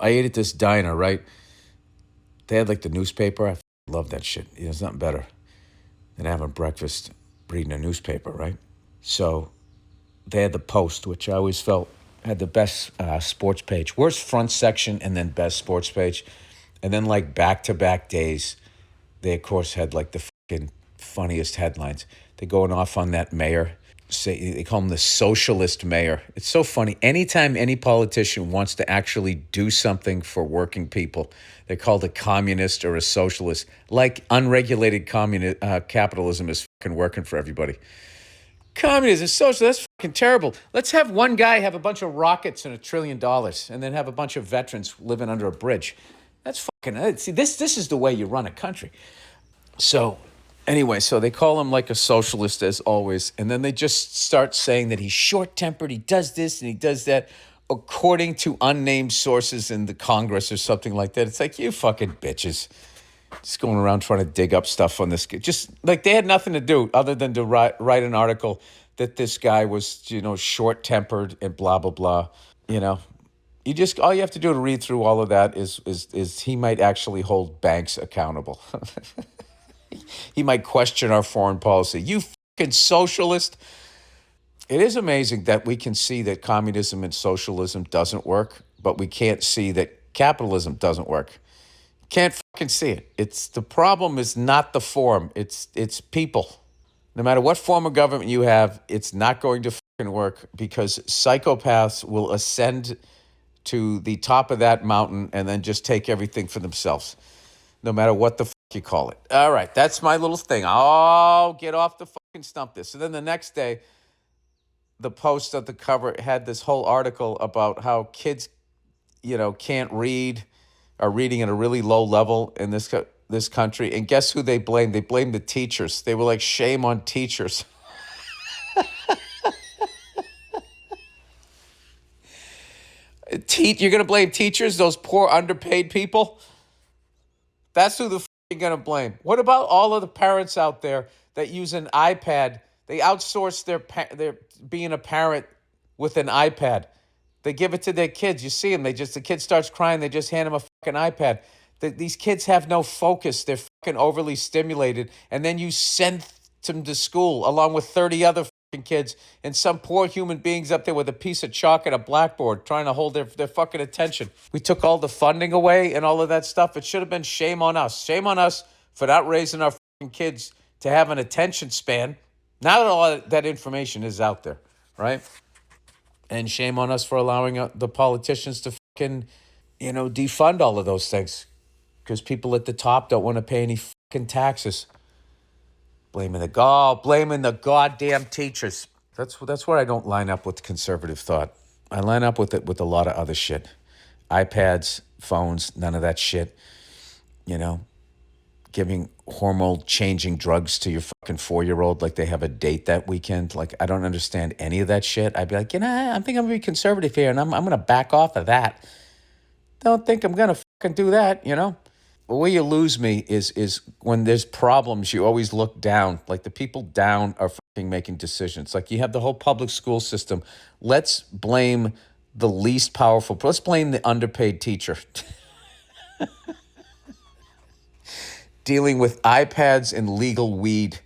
I ate at this diner, right? They had like the newspaper. I love that shit. There's nothing better than having breakfast, reading a newspaper, right? So they had the Post, which I always felt had the best sports page. Worst front section and then best sports page. And then like back-to-back days, they of course had like the fucking funniest headlines. They're going off on that mayor. Say they call him the socialist mayor. It's so funny. Anytime any politician wants to actually do something for working people, they're called a communist or a socialist. Like unregulated capitalism is fucking working for everybody. Communism, social, that's fucking terrible. Let's have one guy have a bunch of rockets and $1 trillion and then have a bunch of veterans living under a bridge. That's fucking, see, this is the way you run a country. So anyway, so they call him like a socialist as always. And then they just start saying that he's short-tempered, he does this and he does that, according to unnamed sources in the Congress or something like that. It's like, you fucking bitches. Just going around trying to dig up stuff on this. Just like they had nothing to do other than to write an article that this guy was, short-tempered and blah, blah, blah. All you have to do to read through all of that is he might actually hold banks accountable. He might question our foreign policy. You fucking socialist. It is amazing that we can see that communism and socialism doesn't work, but we can't see that capitalism doesn't work. Can't fucking see it. The problem is not the form. It's people. No matter what form of government you have, it's not going to fucking work because psychopaths will ascend to the top of that mountain and then just take everything for themselves, no matter what the fuck you call it. All right, that's my little thing. Oh, get off the fucking stump this. So then the next day, the Post at the cover had this whole article about how kids, can't read, are reading at a really low level in this country. And guess who they blame? They blame the teachers. They were like, shame on teachers. You're going to blame teachers, those poor underpaid people? That's who the f*** you're going to blame. What about all of the parents out there that use an iPad? They outsource their being a parent with an iPad. They give it to their kids. You see them. The kid starts crying. They just hand them a fucking iPad. These kids have no focus. They're fucking overly stimulated. And then you send them to school along with 30 other fucking kids and some poor human beings up there with a piece of chalk and a blackboard trying to hold their fucking attention. We took all the funding away and all of that stuff. It should have been shame on us. Shame on us for not raising our fucking kids to have an attention span. Now that all that information is out there, right? And shame on us for allowing the politicians to fucking, defund all of those things. Because people at the top don't want to pay any fucking taxes. Blaming the goddamn teachers. That's where I don't line up with conservative thought. I line up with it with a lot of other shit. iPads, phones, none of that shit. Giving hormone-changing drugs to your fucking 4-year-old like they have a date that weekend. Like, I don't understand any of that shit. I'd be like, I think I'm going to be conservative here, and I'm going to back off of that. Don't think I'm going to fucking do that, The way you lose me is when there's problems, you always look down. Like, the people down are fucking making decisions. Like, you have the whole public school system. Let's blame the least powerful. Let's blame the underpaid teacher. Dealing with iPads and legal weed